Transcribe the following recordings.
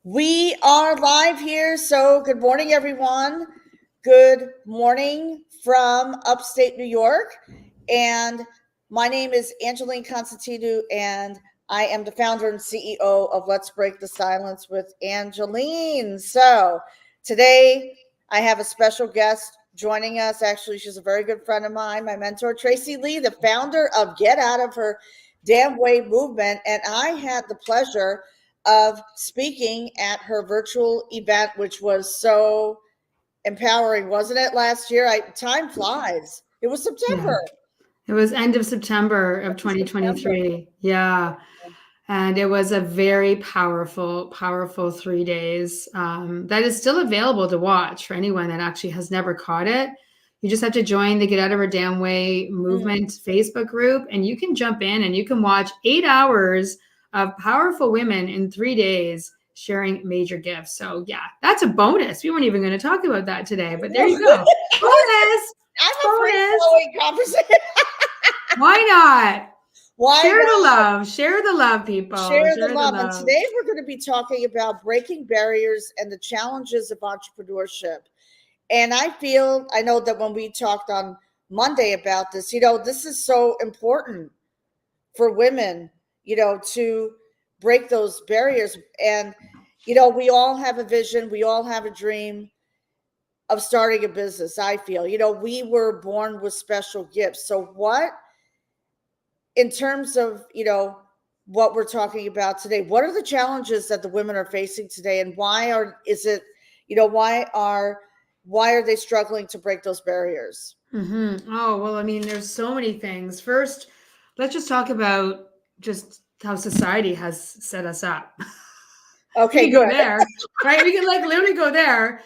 We are live here. So, good morning, everyone. Good morning from upstate New York. And my name is Angeline Constantinou, and I am the founder and CEO of Let's Break the Silence with Angeline. So, today I have a special guest joining us. Actually, she's a very good friend of mine, my mentor, Tracey Lee, the founder of Get Out of Her Damn Way movement. And I had the pleasure of speaking at her virtual event, which was so empowering, wasn't it? Last year, time flies. It was Yeah, September. it was end of September of September. 2023. Yeah. And it was a very powerful 3 days that is still available to watch for anyone that actually has never caught it. You just have to join the Get Out of Her Damn Way movement Facebook group, and you can jump in and you can watch 8 hours of powerful women in 3 days sharing major gifts. So, yeah, that's a bonus. We weren't even going to talk about that today, but there you go. Bonus. I'm a free Bonus. flowing conversation. Why not? Why Share not? the love. Share the love, people. Share the love. And today we're going to be talking about breaking barriers and the challenges of entrepreneurship. And I know that when we talked on Monday about this, this is so important for women, to break those barriers. And, we all have a vision, we all have a dream of starting a business. I feel, we were born with special gifts. So, in terms of, what we're talking about today, what are the challenges that the women are facing today, and why are they struggling to break those barriers? Oh, well, I mean, there's so many things. First, let's just talk about just how society has set us up. Okay, we can go there, right? We can literally go there.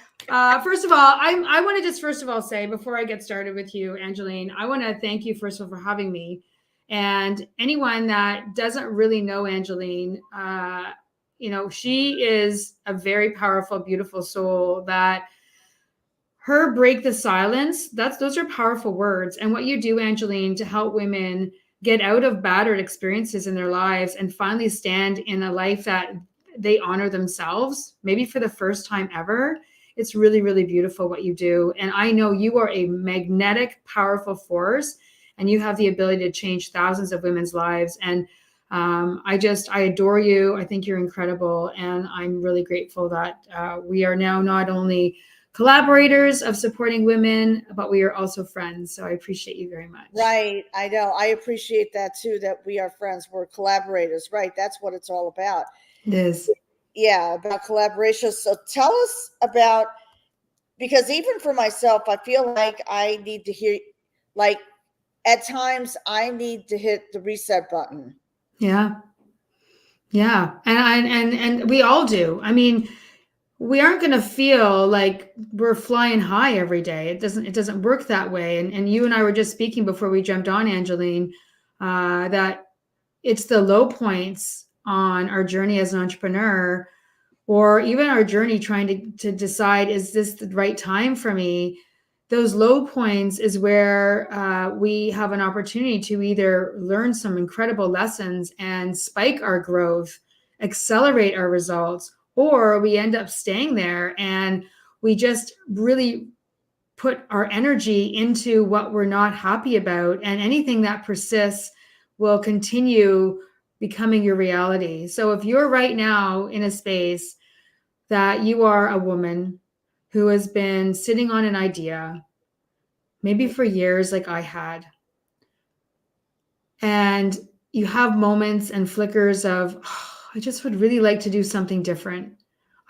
First of all, I want to just first of all say, before I get started with you, Angeline, I want to thank you first of all for having me. And anyone that doesn't really know Angeline, she is a very powerful, beautiful soul that her break the silence, those are powerful words. And what you do, Angeline, to help women get out of battered experiences in their lives and finally stand in a life that they honor themselves, maybe for the first time ever. It's really, really beautiful what you do. And I know you are a magnetic, powerful force, and you have the ability to change thousands of women's lives. And I adore you. I think you're incredible. And I'm really grateful that we are now not only collaborators of supporting women, but we are also friends. So I appreciate you very much. Right. I know. I appreciate that too, that we are friends. We're collaborators. Right. That's what it's all about. It is. Yeah, about collaboration. So tell us about, because even for myself, I feel like I need to hear, like, at times I need to hit the reset button. Yeah. Yeah. And we all do. I mean, we aren't going to feel like we're flying high every day. It doesn't work that way. And you and I were just speaking before we jumped on, Angeline, that it's the low points on our journey as an entrepreneur, or even our journey trying to decide, is this the right time for me? Those low points is where we have an opportunity to either learn some incredible lessons and spike our growth, accelerate our results, or we end up staying there and we just really put our energy into what we're not happy about. And anything that persists will continue becoming your reality. So if you're right now in a space that you are a woman who has been sitting on an idea, maybe for years, like I had, and you have moments and flickers of, oh, I just would really like to do something different.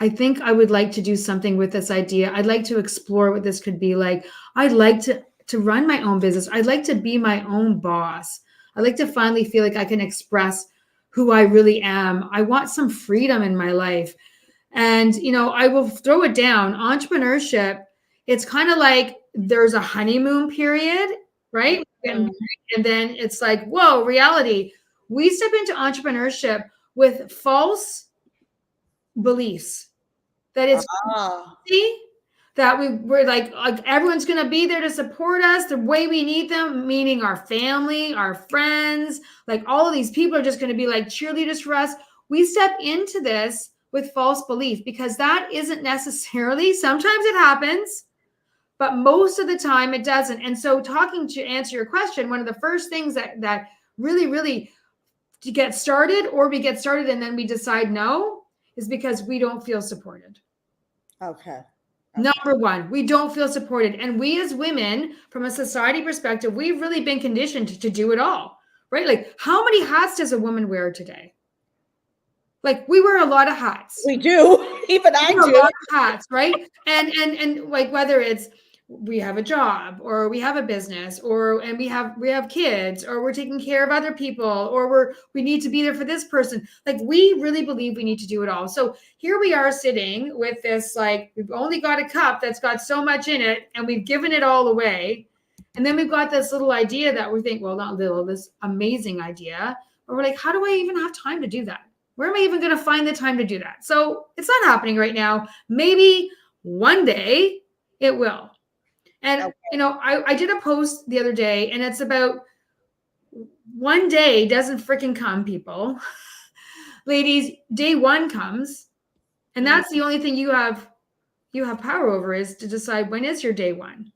I think I would like to do something with this idea. I'd like to explore what this could be like. I'd like to run my own business. I'd like to be my own boss. I'd like to finally feel like I can express who I really am. I want some freedom in my life. And, I will throw it down. Entrepreneurship, it's kind of like there's a honeymoon period, right? And then it's like, whoa, reality. We step into entrepreneurship with false beliefs that it's that we're like everyone's going to be there to support us the way we need them, meaning our family, our friends, like all of these people are just going to be like cheerleaders for us. We step into this with false belief, because that isn't necessarily, sometimes it happens, but most of the time it doesn't. And so to answer your question, one of the first things that really to get started, or we get started and then we decide no, is because we don't feel supported. Okay. Number one, we don't feel supported. And we as women, from a society perspective, we've really been conditioned to do it all, right? Like, how many hats does a woman wear today? Like, we wear a lot of hats. We do. Even I do. A lot of hats, right? And like, whether it's we have a job, or we have a business, and we have kids, or we're taking care of other people, or we need to be there for this person. Like, we really believe we need to do it all. So here we are sitting with this, like, we've only got a cup that's got so much in it, and we've given it all away. And then we've got this little idea that we think, well, not little, this amazing idea. But we're like, how do I even have time to do that? Where am I even going to find the time to do that? So it's not happening right now. Maybe one day it will. And, I did a post the other day, and it's about one day doesn't freaking come, people. Ladies, day one comes, and that's the only thing you have power over, is to decide when is your day one.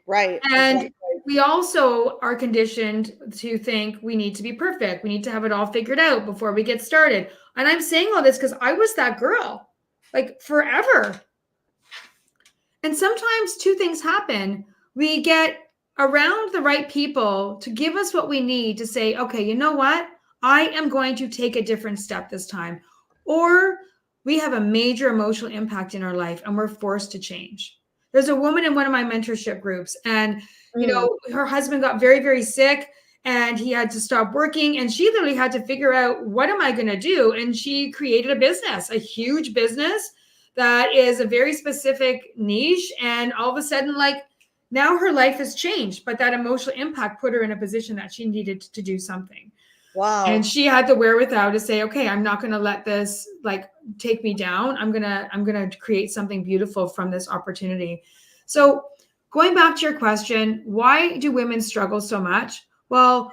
Right. And exactly. We also are conditioned to think we need to be perfect. We need to have it all figured out before we get started. And I'm saying all this because I was that girl, like, forever. And sometimes two things happen. We get around the right people to give us what we need to say, okay, you know what? I am going to take a different step this time. Or we have a major emotional impact in our life and we're forced to change. There's a woman in one of my mentorship groups, and her husband got very, very sick, and he had to stop working, and she literally had to figure out, what am I going to do? And she created a business, a huge business that is a very specific niche. And all of a sudden, like, now her life has changed, but that emotional impact put her in a position that she needed to do something. Wow. And she had the wherewithal to say, okay, I'm not going to let this, like, take me down. I'm going to create something beautiful from this opportunity. So going back to your question, why do women struggle so much? Well,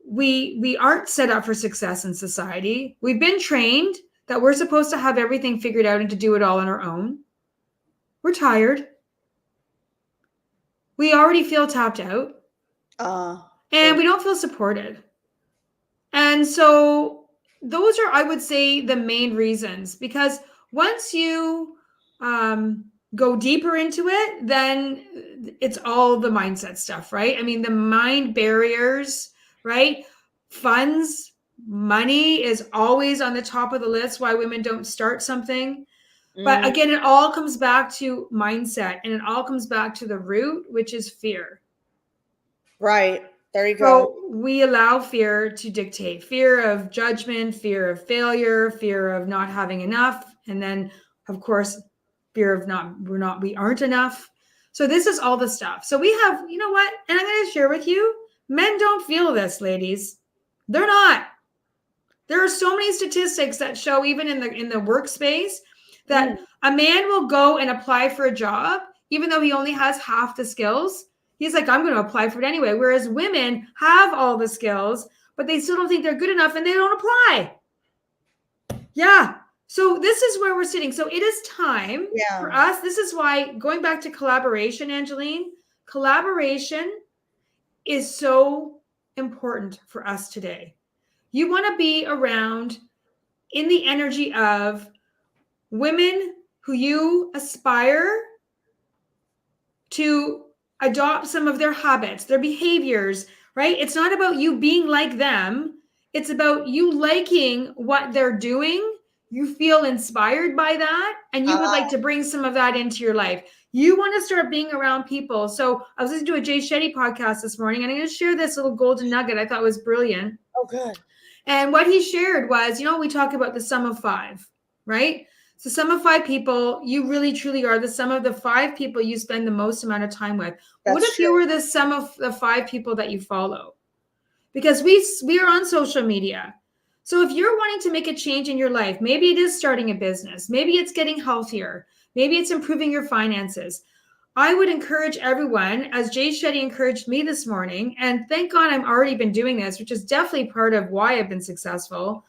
we aren't set up for success in society. We've been trained that we're supposed to have everything figured out and to do it all on our own. We're tired. We already feel tapped out. And we don't feel supported. And so those are, I would say, the main reasons, because once you go deeper into it, then it's all the mindset stuff, right? I mean, the mind barriers, right? Funds, money is always on the top of the list why women don't start something. But again, it all comes back to mindset, and it all comes back to the root, which is fear. Right. There you go. So we allow fear to dictate, fear of judgment, fear of failure, fear of not having enough. And then, of course, fear of we aren't enough. So this is all the stuff. So we have, you know what? And I'm going to share with you, men don't feel this, ladies. They're not. There are so many statistics that show, even in the workspace, that a man will go and apply for a job, even though he only has half the skills. He's like, I'm going to apply for it anyway. Whereas women have all the skills, but they still don't think they're good enough and they don't apply. Yeah. So this is where we're sitting. So it is time for us. This is why, going back to collaboration, Angeline, collaboration is so important for us today. You want to be around in the energy of women who you aspire to adopt some of their habits, their behaviors, right? It's not about you being like them. It's about you liking what they're doing. You feel inspired by that, and you would like to bring some of that into your life. You want to start being around people. So I was listening to a Jay Shetty podcast this morning, and I'm going to share this little golden nugget I thought was brilliant. Oh, good. And what he shared was, we talk about the sum of five, right? So sum of five people, you really truly are the sum of the five people you spend the most amount of time with. What if you were the sum of the five people that you follow? Because we are on social media. So if you're wanting to make a change in your life, maybe it is starting a business, maybe it's getting healthier, maybe it's improving your finances. I would encourage everyone, as Jay Shetty encouraged me this morning, and thank God I've already been doing this, which is definitely part of why I've been successful,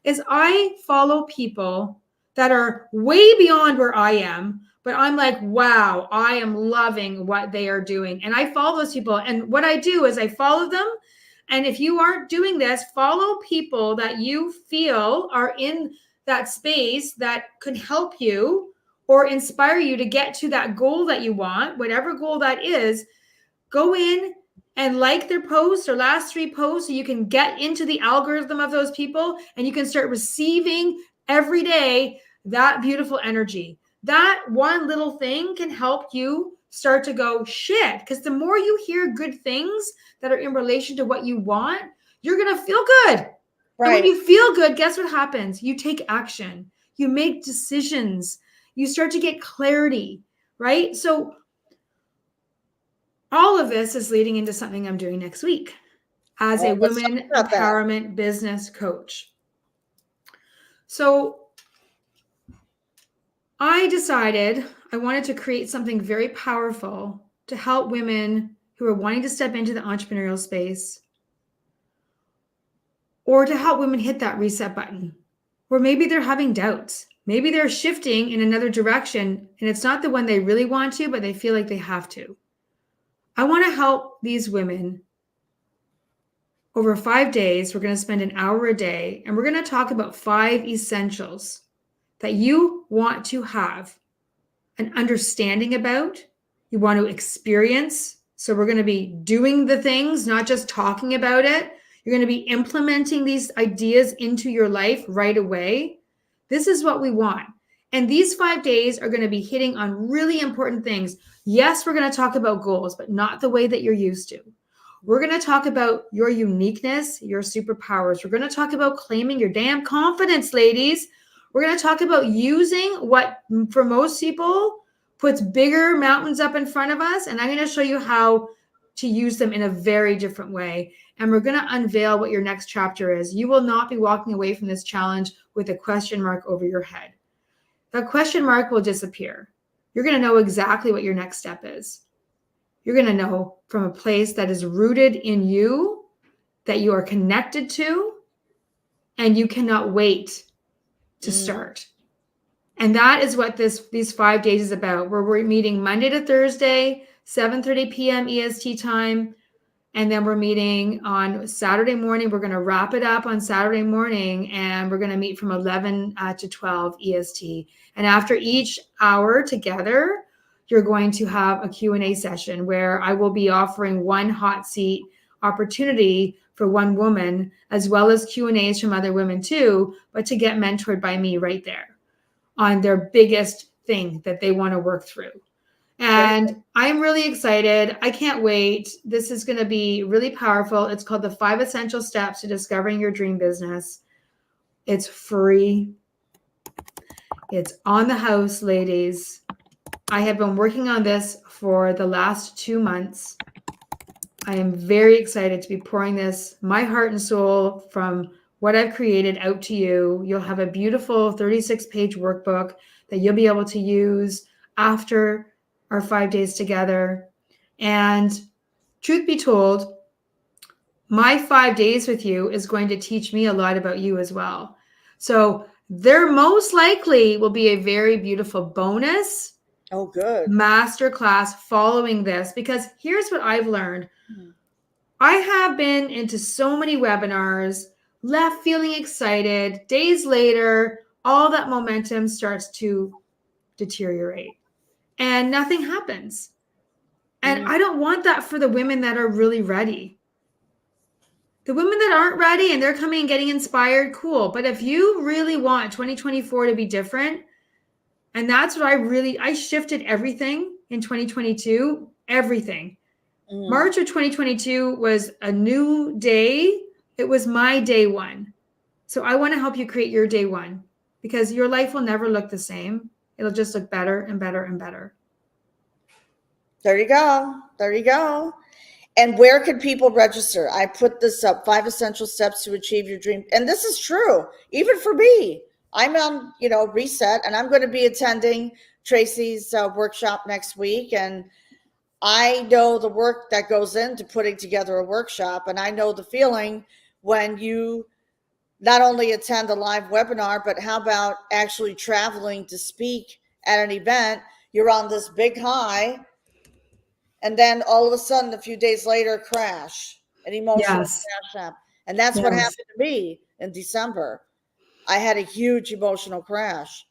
is I follow people that are way beyond where I am, but I'm like, wow, I am loving what they are doing. And I follow those people. And what I do is I follow them. And if you aren't doing this, follow people that you feel are in that space that could help you or inspire you to get to that goal that you want, whatever goal that is. Go in and like their posts or last 3 posts so you can get into the algorithm of those people and you can start receiving every day that beautiful energy. That one little thing can help you start to go, shit, because the more you hear good things that are in relation to what you want, you're going to feel good. Right. And when you feel good, guess what happens? You take action. You make decisions. You start to get clarity, right? So all of this is leading into something I'm doing next week as a women empowerment business coach. So I decided I wanted to create something very powerful to help women who are wanting to step into the entrepreneurial space, or to help women hit that reset button, or maybe they're having doubts. Maybe they're shifting in another direction and it's not the one they really want to, but they feel like they have to. I want to help these women over 5 days. We're going to spend an hour a day and we're going to talk about 5 essentials that you want to have an understanding about, you want to experience. So we're going to be doing the things, not just talking about it. You're going to be implementing these ideas into your life right away. This is what we want. And these 5 days are going to be hitting on really important things. Yes, we're going to talk about goals, but not the way that you're used to. We're going to talk about your uniqueness, your superpowers. We're going to talk about claiming your damn confidence, ladies. We're going to talk about using what, for most people, puts bigger mountains up in front of us. And I'm going to show you how to use them in a very different way. And we're going to unveil what your next chapter is. You will not be walking away from this challenge with a question mark over your head. That question mark will disappear. You're going to know exactly what your next step is. You're going to know from a place that is rooted in you, that you are connected to, and you cannot wait to start. And that is what these 5 days is about, where we're meeting Monday to Thursday, 7:30 p.m. EST time. And then we're meeting on Saturday morning. We're going to wrap it up on Saturday morning, and we're going to meet from 11 to 12 EST. And after each hour together, you're going to have a Q&A session where I will be offering one hot seat opportunity for one woman, as well as Q&As from other women too, but to get mentored by me right there on their biggest thing that they want to work through. And I'm really excited. I can't wait. This is going to be really powerful. It's called the 5 Essential Steps to Discovering Your Dream Business. It's free. It's on the house, ladies. I have been working on this for the last 2 months. I am very excited to be pouring this, my heart and soul, from what I've created out to you. You'll have a beautiful 36-page workbook that you'll be able to use after our 5 days together. And truth be told, my 5 days with you is going to teach me a lot about you as well. So there most likely will be a very beautiful bonus masterclass following this, because here's what I've learned. I have been into so many webinars, left feeling excited. Days later, all that momentum starts to deteriorate and nothing happens. And I don't want that for the women that are really ready. The women that aren't ready and they're coming and getting inspired, cool. But if you really want 2024 to be different, and that's what I shifted everything in 2022, everything. March of 2022 was a new day. It was my day one. So I want to help you create your day one, because your life will never look the same. It'll just look better and better and better. There you go. There you go. And where can people register? I put this up, 5 Essential Steps to Achieve Your Dream. And this is true, even for me. I'm on, reset, and I'm going to be attending Tracey's workshop next week. And I know the work that goes into putting together a workshop, and I know the feeling when you not only attend a live webinar, but how about actually traveling to speak at an event? You're on this big high, and then all of a sudden, a few days later, crash, an emotional Yes. crash up. And that's what Yes. happened to me in December. I had a huge emotional crash.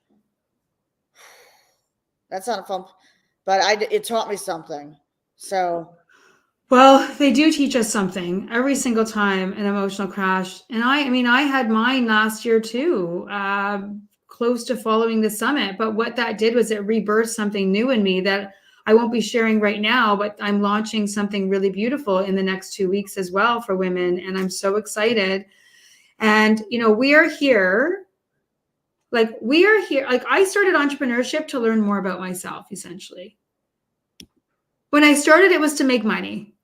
That's not a fun, but it taught me something. So, Well, they do teach us something every single time, an emotional crash. And I mean, I had mine last year too, close to following the summit. But what that did was it rebirthed something new in me that I won't be sharing right now, but I'm launching something really beautiful in the next 2 weeks as well for women. And I'm so excited. And, you know, we are here. Like I started entrepreneurship to learn more about myself, essentially. When I started, it was to make money,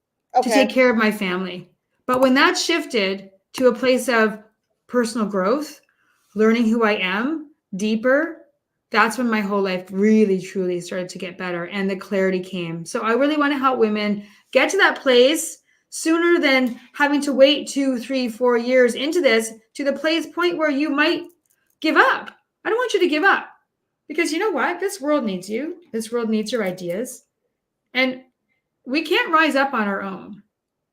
to take care of my family. But when that shifted to a place of personal growth, learning who I am deeper, that's when my whole life really, truly started to get better and the clarity came. So I really want to help women get to that place sooner than having to wait 2, 3, 4 years into this, to the point where you might give up. I don't want you to give up, because you know what? This world needs you. This world needs your ideas. And we can't rise up on our own.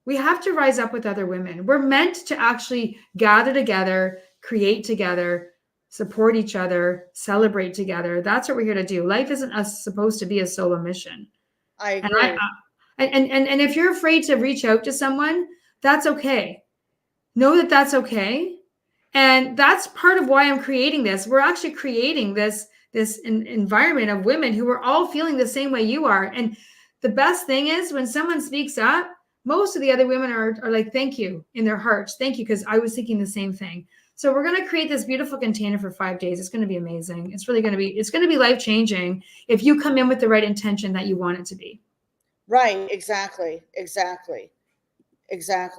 We have to rise up with other women. We're meant to actually gather together, create together, support each other, celebrate together. That's what we're here to do. Life isn't supposed to be a solo mission. I agree. And if you're afraid to reach out to someone, that's okay. Know that that's okay. And that's part of why I'm creating this. We're actually creating this environment of women who are all feeling the same way you are. And the best thing is when someone speaks up, most of the other women are like, thank you, in their hearts. Thank you, because I was thinking the same thing. So we're going to create this beautiful container for 5 days. It's going to be amazing. It's going to be life-changing if you come in with the right intention that you want it to be. Right. Exactly.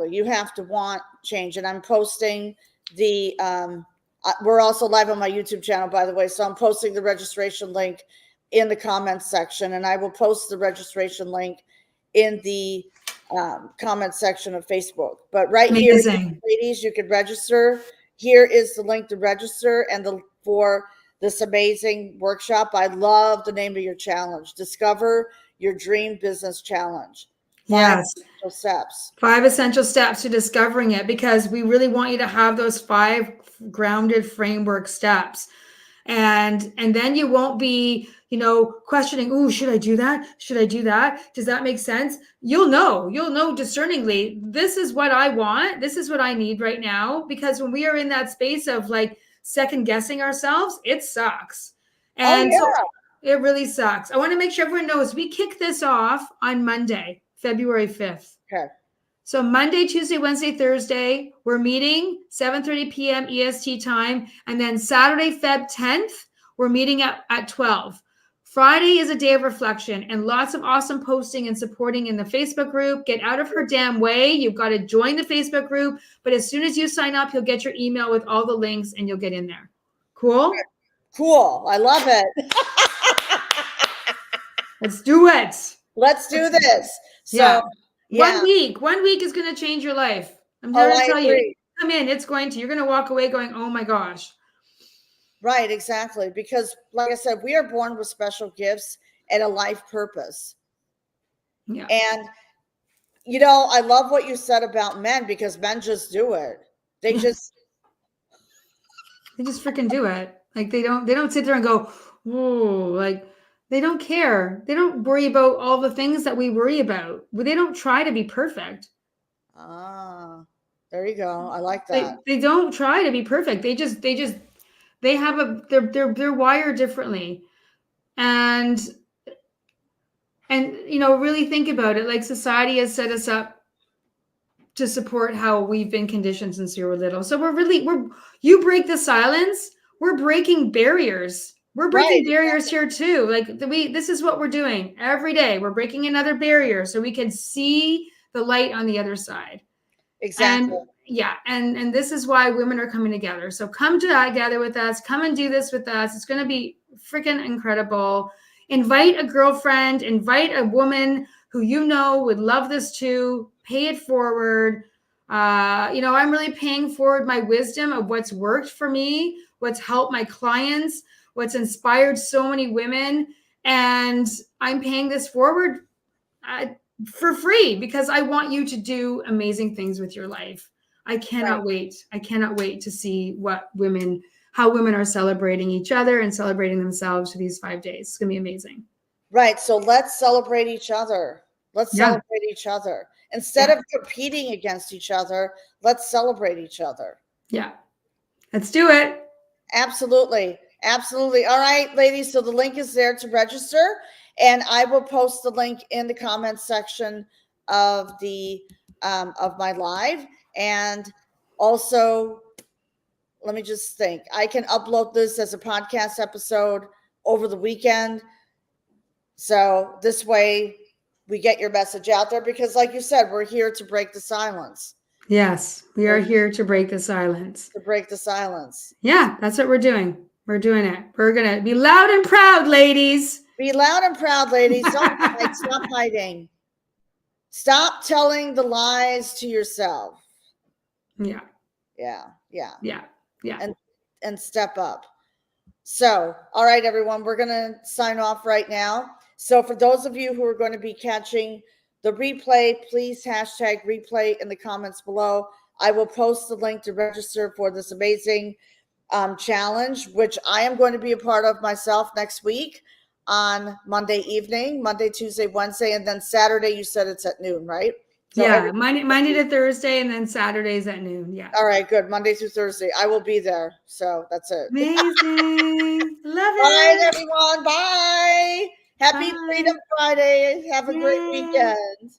You have to want change. And I'm posting we're also live on my YouTube channel, by the way. So I'm posting the registration link in the comments section, and I will post the registration link in the comment section of Facebook. But right Amazing. here, ladies, you can register. Here is the link to register and for this amazing workshop. I love the name of your challenge: Discover Your Dream Business Challenge. Yes. 5 essential steps. 5 essential steps to discovering it, because we really want you to have those 5 grounded framework steps. And then you won't be, questioning, oh, should I do that? Should I do that? Does that make sense? You'll know discerningly, this is what I want. This is what I need right now. Because when we are in that space of like second guessing ourselves, it sucks. And so it really sucks. I want to make sure everyone knows we kick this off on Monday, February 5th. Okay. So Monday, Tuesday, Wednesday, Thursday, we're meeting 7:30 p.m. EST time. And then Saturday, Feb 10th, we're meeting at 12. Friday is a day of reflection and lots of awesome posting and supporting in the Facebook group. Get out of her damn way. You've got to join the Facebook group. But as soon as you sign up, you'll get your email with all the links and you'll get in there. Cool? Cool. I love it. Let's do it. Let's do this. So, yeah. 1 week. 1 week is going to change your life. I'm here to tell you. Come in. It's going to. You're going to walk away going, oh my gosh. Right, exactly. Because like I said, we are born with special gifts and a life purpose. Yeah. And, I love what you said about men, because men just do it. They just freaking do it. Like they don't sit there and go, whoa, like they don't care. They don't worry about all the things that we worry about. They don't try to be perfect. There you go. I like that. They don't try to be perfect. They have they're wired differently. And really think about it. Like society has set us up to support how we've been conditioned since we were little. So you break the silence, we're breaking barriers. We're breaking barriers here too. Like this is what we're doing every day. We're breaking another barrier so we can see the light on the other side. Exactly. And this is why women are coming together. So come together with us. Come and do this with us. It's going to be freaking incredible. Invite a girlfriend. Invite a woman who would love this too. Pay it forward. I'm really paying forward my wisdom of what's worked for me, what's helped my clients, what's inspired so many women. And I'm paying this forward for free because I want you to do amazing things with your life. I cannot wait. I cannot wait to see how women are celebrating each other and celebrating themselves for these 5 days. It's going to be amazing. Right. So let's celebrate each other. Let's celebrate each other. Instead of competing against each other, let's celebrate each other. Yeah. Let's do it. Absolutely. Absolutely. All right, ladies. So the link is there to register, and I will post the link in the comments section of of my live. And also, let me just think. I can upload this as a podcast episode over the weekend. So this way we get your message out there, because like you said, we're here to break the silence. Yes, we are here to break the silence. To break the silence. Yeah, that's what we're doing. We're doing it. We're going to be loud and proud, ladies. Be loud and proud, ladies. Don't hide. Stop hiding. Stop telling the lies to yourself. Yeah. Yeah. Yeah. Yeah. Yeah. And step up. So, all right, everyone, we're going to sign off right now. So for those of you who are going to be catching the replay, please hashtag replay in the comments below. I will post the link to register for this amazing challenge, which I am going to be a part of myself next week on Monday evening, Monday, Tuesday, Wednesday, and then Saturday. You said it's at noon, right? So yeah, Monday to Thursday, and then Saturdays at noon. Yeah. All right, good. Monday through Thursday. I will be there. So that's it. Amazing. Love it. All right, everyone. Bye. Happy Freedom Friday. Have a great weekend.